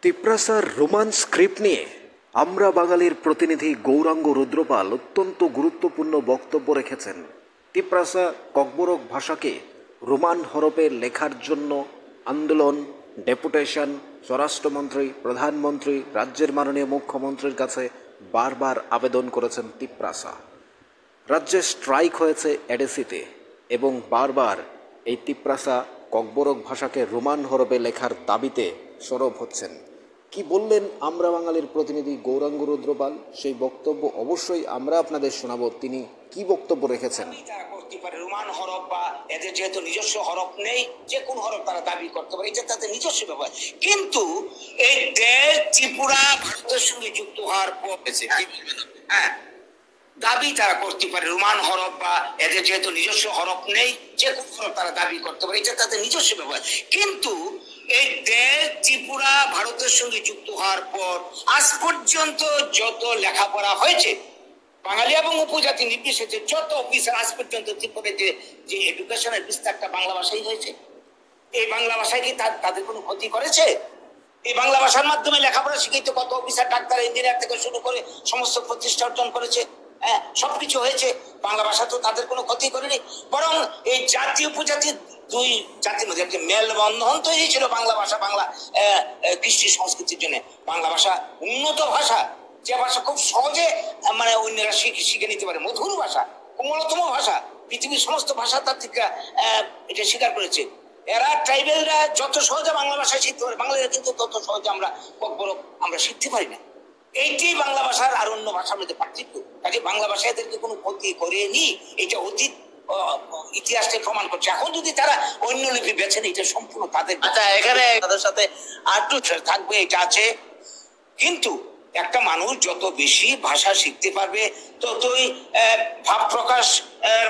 তিপ্রাসার Roman script নিয়ে আমরা বাঙালির প্রতিনিধি গৌরাঙ্গ রুদ্রপাল অত্যন্ত গুরুত্বপূর্ণ বক্তব্য রেখেছেন। তিপ্রাসা ককবরক ভাষাকে রোমান হরপে লেখার জন্য আন্দোলন, ডেপুটেশন, স্বরাষ্ট্রমন্ত্রী, প্রধানমন্ত্রী, রাজ্যের মাননীয় মুখ্যমন্ত্রীর কাছে বারবার আবেদন করেছেন তিপ্রাসা। রাজ্যে স্ট্রাইক হয়েছে এডিসিতে এবং বারবার এই তিপ্রাসা ককবরক ভাষাকে রোমান হরপে লেখার দাবিতে সরব হচ্ছেন। কি বললেন আমরা বাঙালির প্রতিনিধি গৌরাঙ্গ রুদ্রপাল, সেই বক্তব্য অবশ্যই আমরা আপনাদের শোনাবো। তিনি কি বক্তব্য রেখেছেন? রোমান হরফ বা এদের যেহেতু নিজস্ব হরফ নেই, যে কোন হরফ তারা দাবি করতে পারে, এটা তাদের নিজস্ব ব্যাপার। কিন্তু এই দেশ ত্রিপুরা ভারতের সঙ্গে যুক্ত হওয়ার পর দাবি তারা করতে পারে রোমান হরফ বা এদের যেহেতু নিজস্ব হরফ নেই, যে কোন হরফ তারা দাবি করতে পারে, এটা তাদের নিজস্ব ব্যাপার। কিন্তু এই দেশ ত্রিপুরা ভারতের সঙ্গে যুক্ত হওয়ার পর আজ পর্যন্ত যত লেখাপড়া হয়েছে, বাঙালি এবং উপজাতি নির্বিশেষে যত অফিসার আজ পর্যন্ত ত্রিপুরায় যে এডুকেশনের বিস্তারটা বাংলা ভাষাই হয়েছে। এই বাংলা ভাষায় কি তাদের কোনো ক্ষতি করেছে? এই বাংলা ভাষার মাধ্যমে লেখাপড়া শিখিতে কত অফিসার, ডাক্তার, ইঞ্জিনিয়ার থেকে শুরু করে সমস্ত প্রতিষ্ঠা অর্জন করেছে। সবকিছু হয়েছে, বাংলা ভাষা তো তাদের কোনো ক্ষতি করেনি। বরং এই জাতি উপজাতি দুই জাতির মধ্যে একটি মেলবন্ধন তৈরি ছিল বাংলা ভাষা, বাংলা কৃষ্টি সংস্কৃতির জন্য। বাংলা ভাষা উন্নত ভাষা, যে ভাষা খুব সহজে মানে অন্যরা শিখে নিতে পারে, মধুর ভাষা, কোমলতম ভাষা, পৃথিবীর সমস্ত ভাষাতাত্ত্বিকরা এটা স্বীকার করেছে। এরা ট্রাইবেলরা যত সহজে বাংলা ভাষা শিখতে পারে, বাংলাদেশে কিন্তু তত সহজে আমরা শিখতে পারি না। এইটাই বাংলা ভাষার আর অন্য ভাষার মধ্যে পার্থক্য। কাজে বাংলা ভাষা এদেরকে কোনো ক্ষতি করেনি, এটা অতীত ইতিহাসটাই প্রমাণ করছে। এখন যদি তারা অন্য লিপি বেছে নেয়, এটা সম্পূর্ণ তাদের। আচ্ছা, এখানে তাদের সাথে আরেকটু থাকবে, এটা আছে। কিন্তু একটা মানুষ যত বেশি ভাষা শিখতে পারবে, ততই ভাব প্রকাশ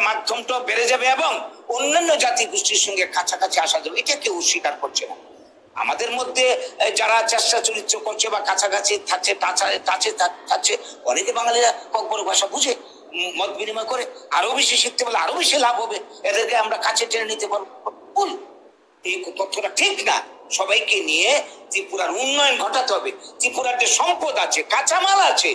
মাধ্যমটা বেড়ে যাবে এবং অন্যান্য জাতি গোষ্ঠীর সঙ্গে কাছাকাছি আসা যাবে। এটা কেউ স্বীকার করছে না। আমাদের মধ্যে যারা চেষ্টা চরিত্র করছে বা কাছাকাছি থাকছে, অনেকে বাঙালিরা ককবরক ভাষা বুঝে, মত বিনিময় করে, আরো বেশি শিখতে পারলে আরো বেশি লাভ হবে, এদেরকে আমরা কাছে টেনে নিতে পারবো। ভুল, এই তথ্যটা ঠিক না। সবাইকে নিয়ে ত্রিপুরার উন্নয়ন ঘটাতে হবে। ত্রিপুরার যে সম্পদ আছে, কাঁচামাল আছে,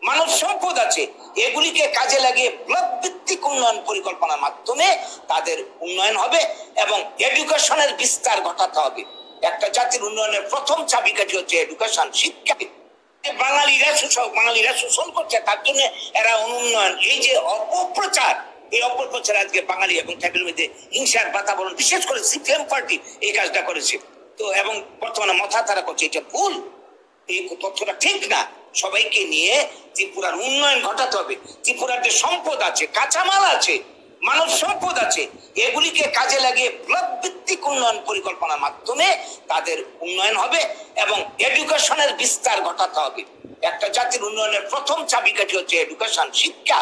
মানব সম্পদ আছে, এগুলিকে কাজে লাগিয়ে ব্লক ভিত্তিক উন্নয়ন পরিকল্পনার মাধ্যমে তাদের উন্নয়ন হবে এবং এডুকেশনের বিস্তার ঘটাতে হবে। একটা জাতির উন্নয়নের প্রথম চাবিকাঠি হচ্ছে এডুকেশন, শিক্ষা। বাঙালিরা শোষণ করছে, তার জন্য এরা অনুন্নয়ন, এই যে অপপ্রচার, এই অপপ্রচার আজকে বাঙালি এবং ট্রাইবেল মধ্যে হিংসার বাতাবরণ, বিশেষ করে সিপিএম পার্টি এই কাজটা করেছে। তো এবং বর্তমানে মাথা তারা করছে, এটা ভুল, এই তথ্যটা ঠিক না। সবাইকে নিয়ে ত্রিপুরার উন্নয়ন ঘটাতে হবে। ত্রিপুরার যে সম্পদ আছে, কাঁচামাল আছে, মানব সম্পদ আছে, এগুলিকে কাজে লাগিয়ে ব্লক ভিত্তিক উন্নয়ন পরিকল্পনার মাধ্যমে তাদের উন্নয়ন হবে এবং এডুকেশনের বিস্তার ঘটাতে হবে। একটা জাতির উন্নয়নের প্রথম চাবিকাঠি হচ্ছে এডুকেশন, শিক্ষা।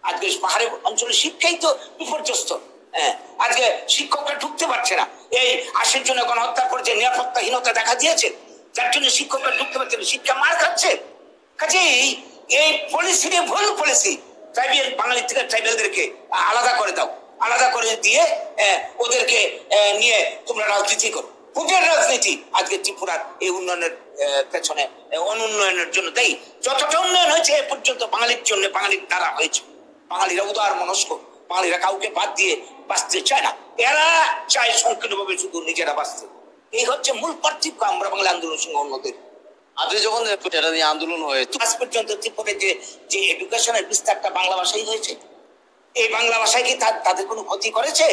আজকে পাহাড়ের অঞ্চলে শিক্ষাই তো বিপর্যস্ত। আজকে শিক্ষকরা ঢুকতে পারছে না। এই 80 জন গণহত্যা করেছে, নিরাপত্তাহীনতা দেখা দিয়েছে, যার জন্য শিক্ষকরা ঢুকতে পারছে না, শিক্ষা মার খাচ্ছে। কাজেই এই পলিসি ভুল পলিসি। ট্রাইবেল বাঙালি থেকে ট্রাইবেলদেরকে আলাদা করে দাও, আলাদা করে দিয়ে ওদেরকে নিয়ে তোমরা রাজনীতি করো। ভোটের রাজনীতি আজকে ত্রিপুরার এই উন্নয়নের পেছনে, অনুন্নয়নের জন্য দেয়। যতটা উন্নয়ন হয়েছে এ পর্যন্ত বাঙালির জন্য, বাঙালির দ্বারা হয়েছে। বাঙালিরা উদার মনস্ক, বাঙালিরা কাউকে বাদ দিয়ে বাঁচতে চায় না, এরা চায় সংকীর্ণভাবে শুধু নিজেরা বাঁচতে। এই হচ্ছে মূল পার্থক্য আমরা বাংলা আন্দোলনের সঙ্গে অন্যদের। আজকে যখন এটা নিয়ে আন্দোলন হয়েছে, আজ পর্যন্ত ত্রিপুরায় যে এডুকেশনের বিস্তারটা বাংলা ভাষাই হয়েছে। এই বাংলা ভাষায় কি তাদের কোনো ক্ষতি করেছে?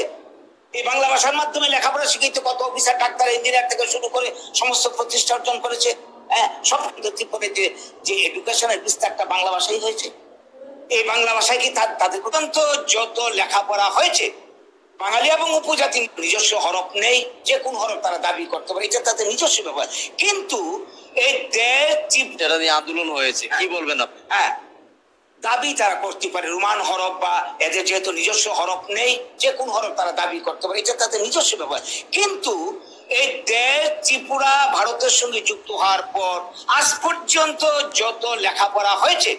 এই বাংলা ভাষার মাধ্যমে লেখাপড়া শিখিতে কত অফিসার, ডাক্তার, ইঞ্জিনিয়ার থেকে শুরু করে সমস্ত প্রতিষ্ঠা অর্জন করেছে। সব ত্রিপুরায় যে এডুকেশনের বিস্তারটা বাংলা ভাষাই হয়েছে। এই বাংলা ভাষায় কি তাদের পর্যন্ত যত লেখাপড়া হয়েছে, বাঙালি এবং উপজাতি নিজস্ব হরফ নেই, যে কোন হরফ তারা দাবি করতে পারে, এটা তাদের নিজস্ব ব্যাপার। কিন্তু এই দেশ এটা নিয়ে আন্দোলন হয়েছে, কি বলবেন আপনি? দাবি তারা করতে পারে রোমান হরফ বা এদের যেহেতু নিজস্ব হরফ নেই, যে কোন হরফ তারা দাবি করতে পারে, এটা তাদের নিজস্ব ব্যাপার। কিন্তু এই দেশ ত্রিপুরা ভারতের সঙ্গে যুক্ত হওয়ার পর আজ পর্যন্ত যত লেখাপড়া হয়েছে,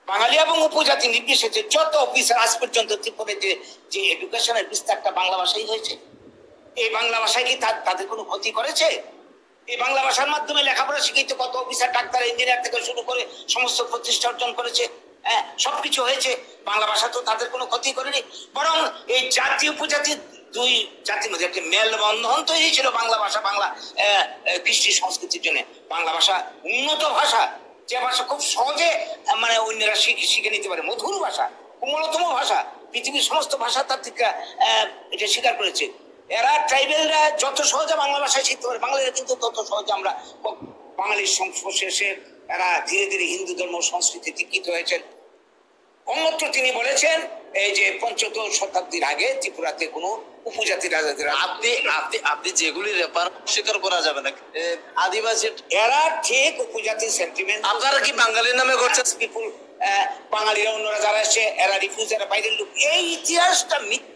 বাঙালি এবং উপজাতি নির্বিশেষে যত অফিসার আজ পর্যন্ত ত্রিপুরায় যে এডুকেশনের বিস্তারটা বাংলা ভাষাই হয়েছে। এই বাংলা ভাষায় কি তাদের কোনো ক্ষতি করেছে? এই বাংলা ভাষার মাধ্যমে লেখাপড়া শিখিত কত অফিসার, ডাক্তার, ইঞ্জিনিয়ার থেকে শুরু করে সমস্ত প্রতিষ্ঠা অর্জন করেছে। হ্যাঁ, সবকিছু হয়েছে। বাংলা ভাষা তো তাদের কোনো ক্ষতি করেনি, বরং এই জাতি উপজাতি দুই জাতির মধ্যে একটি মেলবন্ধন তৈরি ছিল বাংলা ভাষা, বাংলা কৃষ্টি সংস্কৃতির জন্য। বাংলা ভাষা উন্নত ভাষা, যে ভাষা খুব সহজে মানে অন্যরা শিখে নিতে পারে, মধুর ভাষা, কোমলতম ভাষা, পৃথিবীর সমস্ত ভাষা তাত্ত্বিকরা এটা স্বীকার করেছে। এরা ট্রাইবেলরা যত সহজে বাংলা ভাষায় শিখতে পারে, বাঙালিরা কিন্তু তত সহজে আমরা বাঙালির সংস্পর্শে এসে এরা ধীরে ধীরে হিন্দু ধর্ম সংস্কৃতি দীক্ষিত হয়েছেন। অন্যত্র তিনি বলেছেন এই যে পঞ্চদশ শতাব্দীর আগে ত্রিপুরাতে কোনো উপজাতি রাজাদের, আপনি আপনি আপনি যেগুলি রেপার স্বীকার করা যাবে না, আদিবাসী এরা ঠিক উপজাতি সেন্টিমেন্ট। আপনারা কি বাঙালির নামে করছেন? পিপুল, বাঙালিরা অন্যরা যারা এসে এরা রিফিউজ, এরা বাইরের লোক, এই ইতিহাসটা মিথ্যা।